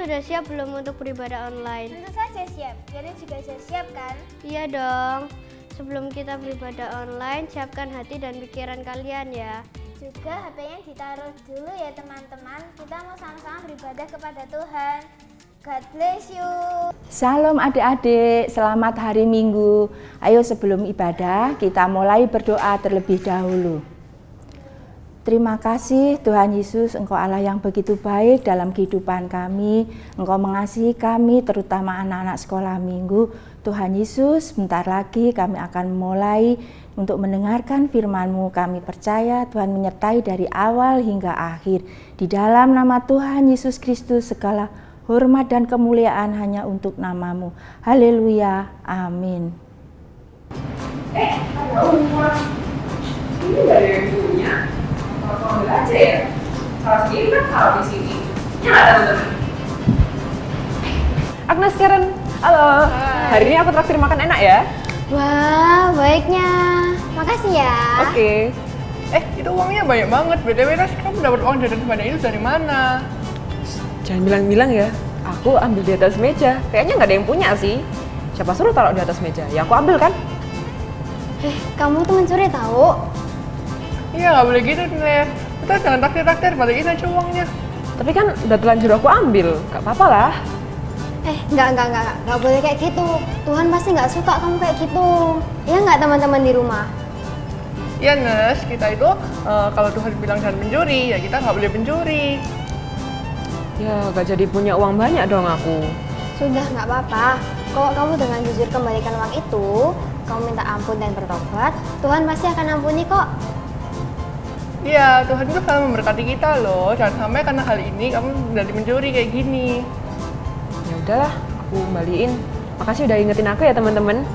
sudah siap belum untuk beribadah online? Tentu saja siap. Kalian juga sudah siap kan? Iya dong. Sebelum kita beribadah online, siapkan hati dan pikiran kalian ya. Juga HP-nya ditaruh dulu ya teman-teman. Kita mau sama-sama beribadah kepada Tuhan. God bless you. Salam adik-adik, selamat hari Minggu. Ayo sebelum ibadah kita mulai berdoa terlebih dahulu. Terima kasih Tuhan Yesus, Engkau Allah yang begitu baik dalam kehidupan kami. Engkau mengasihi kami, terutama anak-anak sekolah minggu. Tuhan Yesus, bentar lagi kami akan mulai untuk mendengarkan firman-Mu. Kami percaya Tuhan menyertai dari awal hingga akhir. Di dalam nama Tuhan Yesus Kristus, segala hormat dan kemuliaan hanya untuk nama-Mu. Haleluya, amin. Ada rumah. Ini nggak ada yang punya. Kalau ambil aja ya. Kalau sendiri kan taruh di sini. Ya nggak teman-teman. Agnes, Karen, halo. Hari ini aku traktir makan enak ya. Wah, baiknya. Makasih ya. Oke. Itu uangnya banyak banget. BTW, kamu dapat uang jajan sebanyak itu dari mana? Jangan bilang-bilang ya. Aku ambil di atas meja. Kayaknya nggak ada yang punya sih. Siapa suruh taruh di atas meja? Ya aku ambil kan. Kamu tuh mencuri tahu? Iya, nggak boleh gitu nih. Kita jangan takdir-takdir, balikin aja uangnya. Tapi kan udah telanjur aku ambil. Gak apa-apa lah. Enggak boleh kayak gitu. Tuhan pasti nggak suka kamu kayak gitu. Iya nggak teman-teman di rumah? Iya, Nes. Kita itu kalau Tuhan bilang jangan mencuri, ya kita nggak boleh mencuri. Ya gak jadi punya uang banyak dong aku. Sudah nggak apa-apa. Kalau kamu dengan jujur kembalikan uang itu, kamu minta ampun dan bertobat, Tuhan pasti akan ampuni kok. Iya, Tuhan itu selalu memberkati kita loh. Jangan sampai karena hal ini kamu jadi mencuri kayak gini. Ya udahlah, aku kembaliin. Makasih udah ingetin aku ya teman-teman.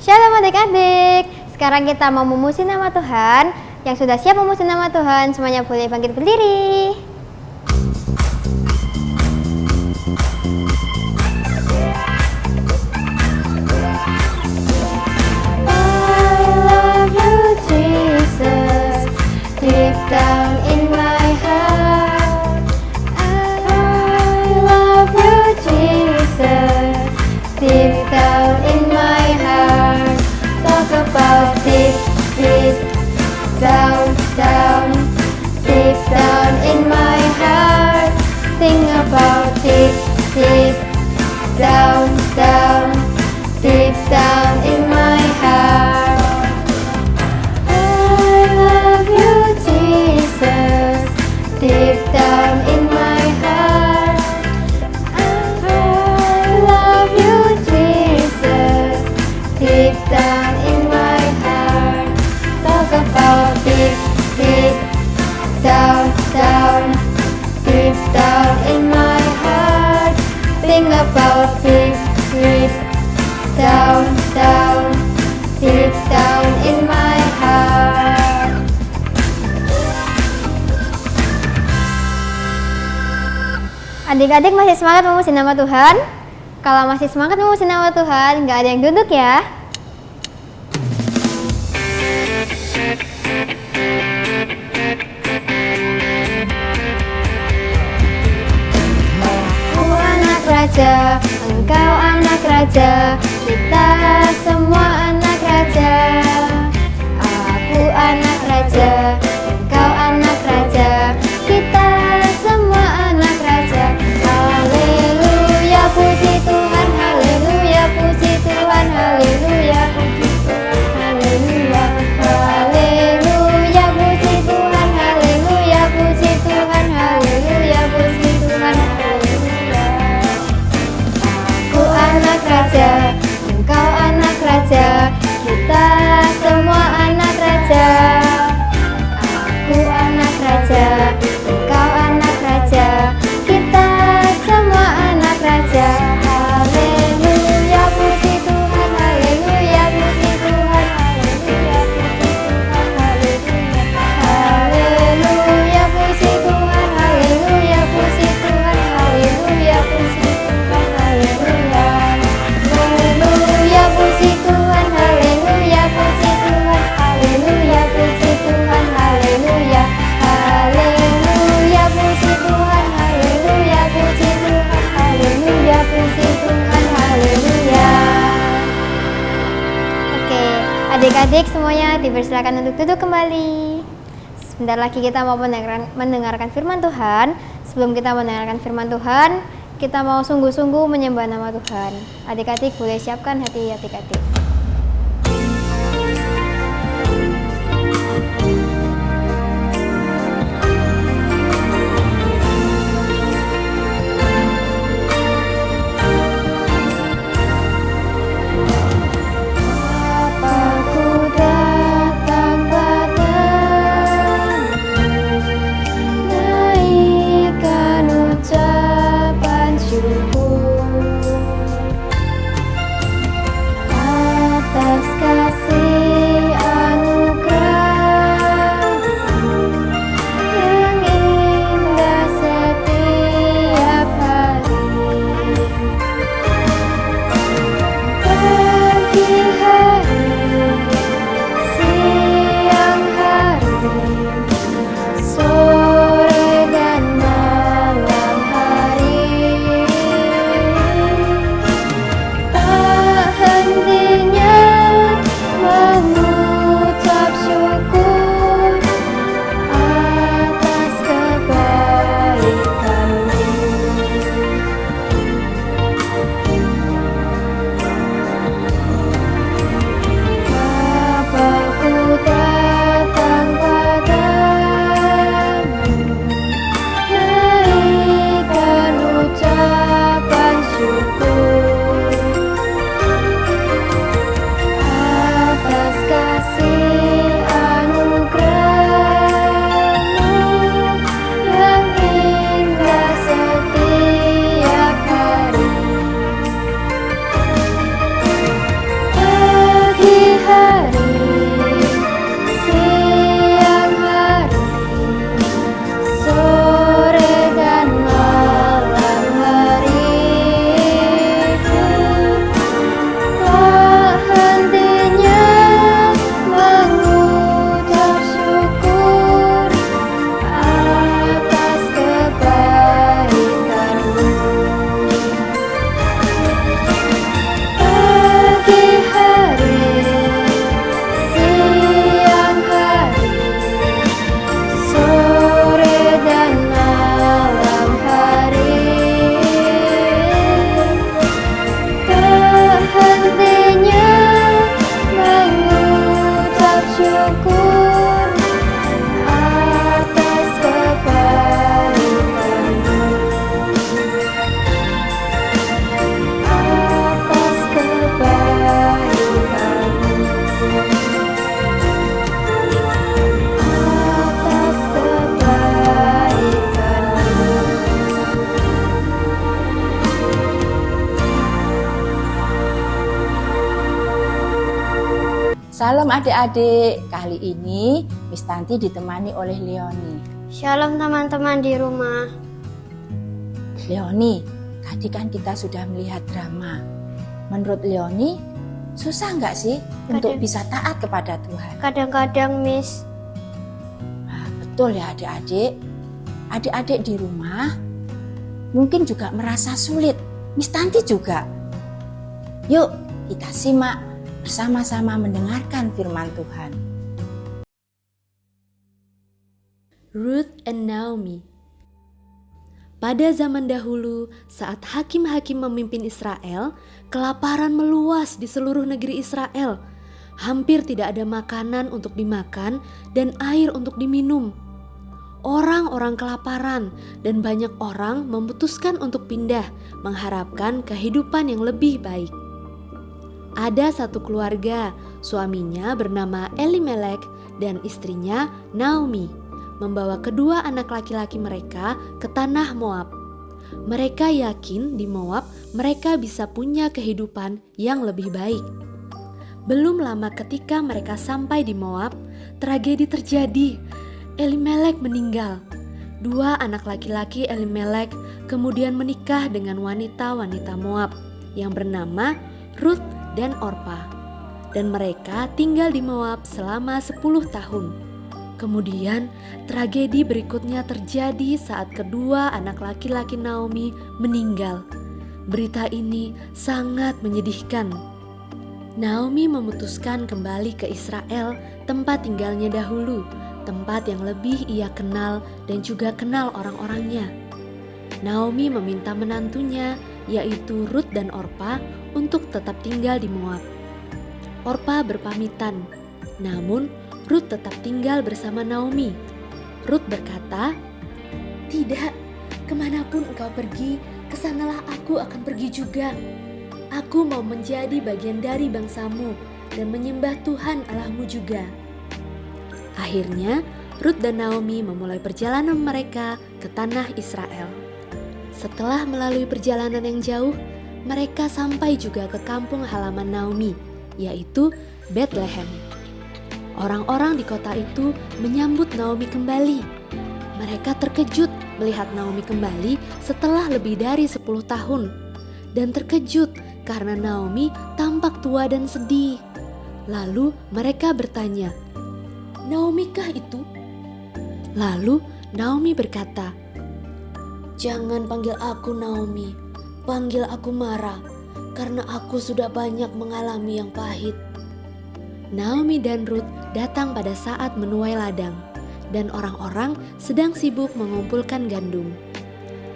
Shalom adik-adik. Sekarang kita mau memuji nama Tuhan. Yang sudah siap memuji nama Tuhan, semuanya boleh bangkit berdiri. Deep down in my heart, I love you, Jesus. Deep down in my heart, talk about deep, deep down, down. Deep down in my heart, think about deep, deep down, down. Deep down in my heart. Deep down in my heart, I love you, Jesus. Deep down in my heart, talk about deep, deep down, down. Deep down in my heart, think about deep, deep down, down. Deep down in my heart. Adik-adik masih semangat memuji nama Tuhan? Kalau masih semangat memuji nama Tuhan, nggak ada yang duduk ya? Aku anak raja, engkau anak raja, kita semua anak raja. Aku anak raja, engkau anak raja, kita semua anak raja. Haleluya, puji Tuhan, haleluya, puji Tuhan, haleluya, puji Tuhan, haleluya, haleluya, puji Tuhan, haleluya, puji Tuhan, haleluya, puji Tuhan, haleluya. Aku anak raja, engkau anak raja, kita semua anak raja. Adik-adik semuanya dipersilakan untuk duduk kembali. Sebentar lagi kita mau mendengarkan firman Tuhan. Sebelum kita mendengarkan firman Tuhan, kita mau sungguh-sungguh menyembah nama Tuhan. Adik-adik boleh siapkan hati adik-adik. Salam adik-adik, kali ini Miss Tanti ditemani oleh Leoni. Shalom teman-teman di rumah. Leoni, tadi kan kita sudah melihat drama. Menurut Leoni, susah nggak sih untuk bisa taat kepada Tuhan? Kadang-kadang Miss. Nah, betul ya adik-adik. Adik-adik di rumah mungkin juga merasa sulit. Miss Tanti juga. Yuk kita simak bersama-sama mendengarkan firman Tuhan. Ruth and Naomi. Pada zaman dahulu, saat hakim-hakim memimpin Israel, kelaparan meluas di seluruh negeri Israel. Hampir tidak ada makanan untuk dimakan dan air untuk diminum. Orang-orang kelaparan dan banyak orang memutuskan untuk pindah, mengharapkan kehidupan yang lebih baik. Ada satu keluarga, suaminya bernama Elimelek dan istrinya Naomi, membawa kedua anak laki-laki mereka ke tanah Moab. Mereka yakin di Moab mereka bisa punya kehidupan yang lebih baik. Belum lama ketika mereka sampai di Moab, tragedi terjadi. Elimelek meninggal. Dua anak laki-laki Elimelek kemudian menikah dengan wanita-wanita Moab yang bernama Ruth dan Orpa, dan mereka tinggal di Moab selama 10 tahun. Kemudian tragedi berikutnya terjadi saat kedua anak laki-laki Naomi meninggal. Berita ini sangat menyedihkan. Naomi memutuskan kembali ke Israel, tempat tinggalnya dahulu, tempat yang lebih ia kenal dan juga kenal orang-orangnya. Naomi meminta menantunya, yaitu Rut dan Orpa, untuk tetap tinggal di Moab. Orpa berpamitan, namun Rut tetap tinggal bersama Naomi. Rut berkata, "Tidak, kemanapun engkau pergi, kesanalah aku akan pergi juga. Aku mau menjadi bagian dari bangsamu dan menyembah Tuhan Allahmu juga." Akhirnya, Rut dan Naomi memulai perjalanan mereka ke tanah Israel. Setelah melalui perjalanan yang jauh, mereka sampai juga ke kampung halaman Naomi, yaitu Bethlehem. Orang-orang di kota itu menyambut Naomi kembali. Mereka terkejut melihat Naomi kembali setelah lebih dari 10 tahun. Dan terkejut karena Naomi tampak tua dan sedih. Lalu mereka bertanya, "Naomi kah itu?" Lalu Naomi berkata, "Jangan panggil aku Naomi, panggil aku Mara, karena aku sudah banyak mengalami yang pahit." Naomi dan Rut datang pada saat menuai ladang, dan orang-orang sedang sibuk mengumpulkan gandum.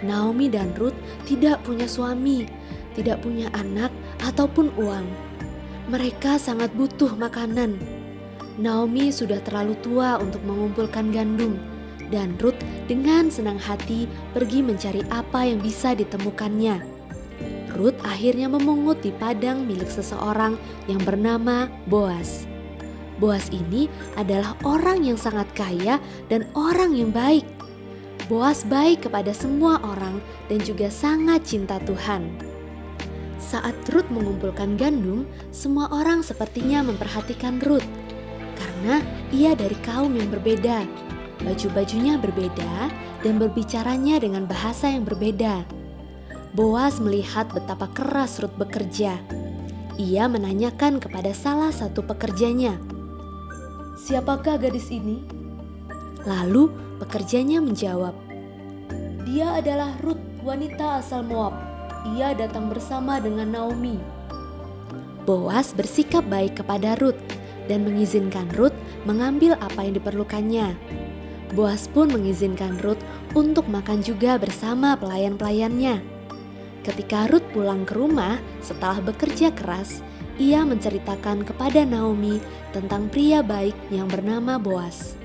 Naomi dan Rut tidak punya suami, tidak punya anak ataupun uang. Mereka sangat butuh makanan. Naomi sudah terlalu tua untuk mengumpulkan gandum, dan Rut dengan senang hati pergi mencari apa yang bisa ditemukannya. Rut akhirnya memungut di padang milik seseorang yang bernama Boas. Boas ini adalah orang yang sangat kaya dan orang yang baik. Boas baik kepada semua orang dan juga sangat cinta Tuhan. Saat Rut mengumpulkan gandum, semua orang sepertinya memperhatikan Rut karena ia dari kaum yang berbeda. Baju-bajunya berbeda dan berbicaranya dengan bahasa yang berbeda. Boas melihat betapa keras Rut bekerja. Ia menanyakan kepada salah satu pekerjanya, "Siapakah gadis ini?" Lalu pekerjanya menjawab, "Dia adalah Rut, wanita asal Moab. Ia datang bersama dengan Naomi." Boas bersikap baik kepada Rut dan mengizinkan Rut mengambil apa yang diperlukannya. Boas pun mengizinkan Rut untuk makan juga bersama pelayan-pelayannya. Ketika Rut pulang ke rumah setelah bekerja keras, ia menceritakan kepada Naomi tentang pria baik yang bernama Boas.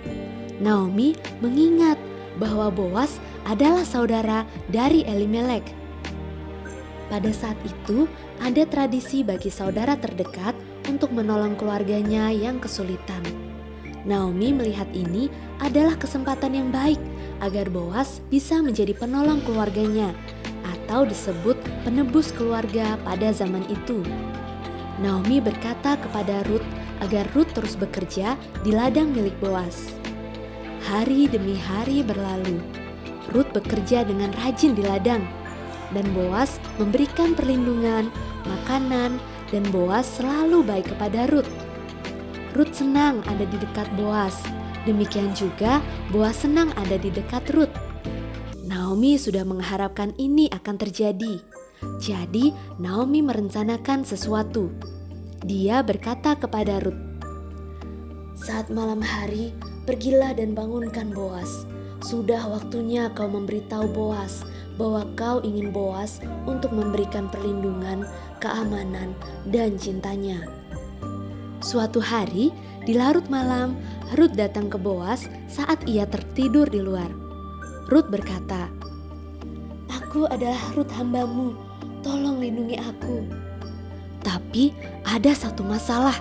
Naomi mengingat bahwa Boas adalah saudara dari Elimelek. Pada saat itu, ada tradisi bagi saudara terdekat untuk menolong keluarganya yang kesulitan. Naomi melihat ini adalah kesempatan yang baik agar Boas bisa menjadi penolong keluarganya, atau disebut penebus keluarga pada zaman itu. Naomi berkata kepada Rut agar Rut terus bekerja di ladang milik Boas. Hari demi hari berlalu. Rut bekerja dengan rajin di ladang, dan Boas memberikan perlindungan, makanan, dan Boas selalu baik kepada Rut. Rut senang ada di dekat Boas. Demikian juga Boas senang ada di dekat Rut. Naomi sudah mengharapkan ini akan terjadi. Jadi Naomi merencanakan sesuatu. Dia berkata kepada Rut, "Saat malam hari, pergilah dan bangunkan Boas. Sudah waktunya kau memberitahu Boas bahwa kau ingin Boas untuk memberikan perlindungan, keamanan, dan cintanya." Suatu hari, di larut malam, Rut datang ke Boas saat ia tertidur di luar. Rut berkata, "Aku adalah Rut hambamu, tolong lindungi aku." Tapi ada satu masalah.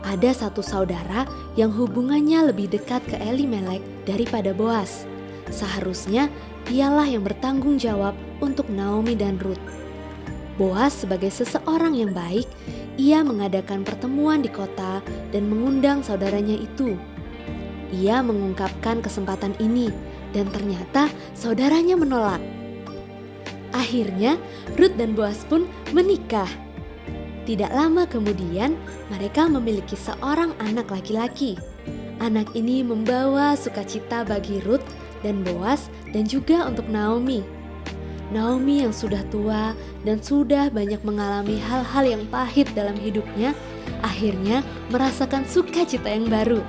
Ada satu saudara yang hubungannya lebih dekat ke Elimelek daripada Boas. Seharusnya dialah yang bertanggung jawab untuk Naomi dan Rut. Boas sebagai seseorang yang baik, ia mengadakan pertemuan di kota dan mengundang saudaranya itu. Ia mengungkapkan kesempatan ini dan ternyata saudaranya menolak. Akhirnya Rut dan Boas pun menikah. Tidak lama kemudian mereka memiliki seorang anak laki-laki. Anak ini membawa sukacita bagi Rut dan Boas dan juga untuk Naomi. Naomi yang sudah tua dan sudah banyak mengalami hal-hal yang pahit dalam hidupnya, akhirnya merasakan sukacita yang baru.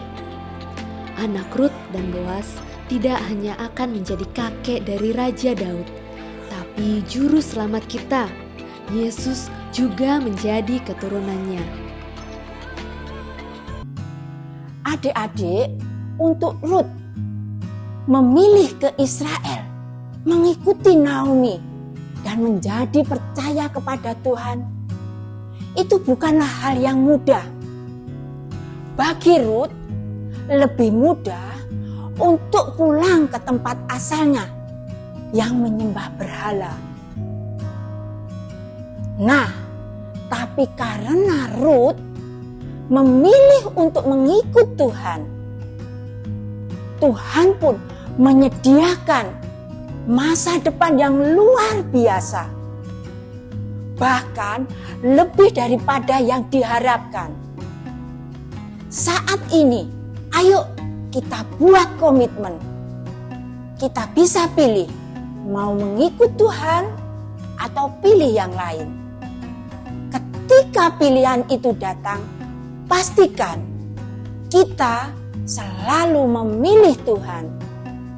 Anak Rut dan Boas tidak hanya akan menjadi kakek dari Raja Daud, tapi juru selamat kita, Yesus, juga menjadi keturunannya. Adik-adik, untuk Rut memilih ke Israel, mengikuti Naomi, dan menjadi percaya kepada Tuhan, itu bukanlah hal yang mudah. Bagi Rut, lebih mudah untuk pulang ke tempat asalnya yang menyembah berhala. Nah, tapi karena Rut memilih untuk mengikut Tuhan, Tuhan pun menyediakan masa depan yang luar biasa, bahkan lebih daripada yang diharapkan. Saat ini, ayo kita buat komitmen. Kita bisa pilih mau mengikut Tuhan atau pilih yang lain. Ketika pilihan itu datang, pastikan kita selalu memilih Tuhan.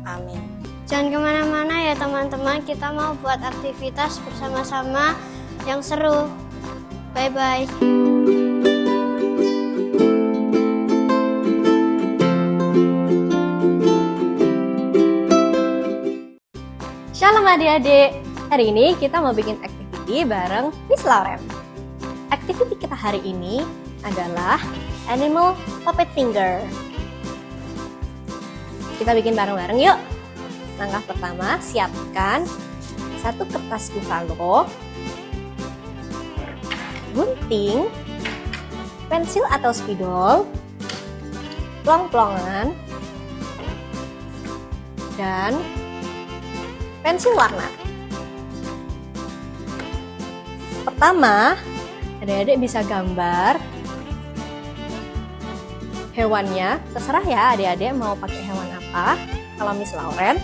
Amin. Jangan kemana-mana ya teman-teman, kita mau buat aktivitas bersama-sama yang seru. Bye-bye. Shalom adik-adik, hari ini kita mau bikin activity bareng Miss Lauren. Activity kita hari ini adalah Animal Puppet Finger. Kita bikin bareng-bareng yuk. Langkah pertama, siapkan satu kertas buffalo, gunting, pensil atau spidol, plong-plongan, dan pensil warna. Pertama, adik-adik bisa gambar hewannya. Terserah ya adik-adik mau pakai hewan apa. Kalau Miss Lauren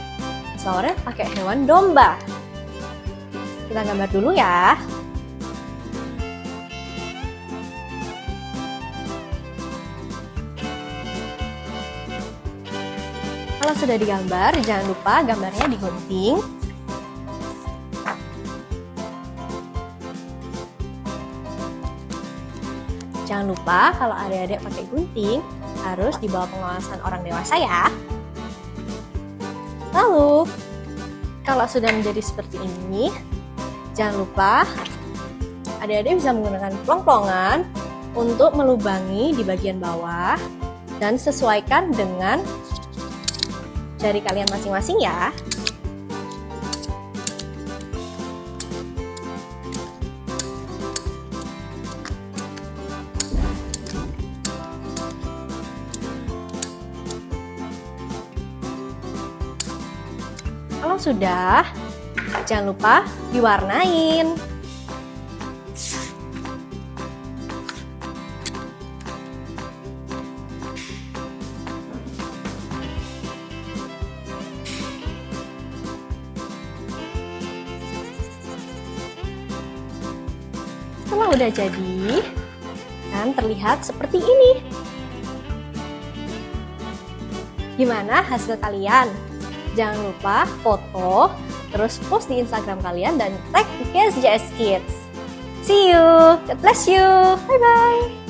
pakai hewan domba. Kita gambar dulu ya. Kalau sudah digambar, jangan lupa gambarnya digunting. Jangan lupa kalau adik-adik pakai gunting, harus di bawah pengawasan orang dewasa ya. Lalu, kalau sudah menjadi seperti ini, jangan lupa adik-adik bisa menggunakan plong-plongan untuk melubangi di bagian bawah dan sesuaikan dengan jari kalian masing-masing ya. Kalau sudah, jangan lupa diwarnain. Setelah udah jadi dan terlihat seperti ini. Gimana hasil kalian? Jangan lupa foto, terus post di Instagram kalian dan tag KSJS Kids. See you, God bless you, bye bye.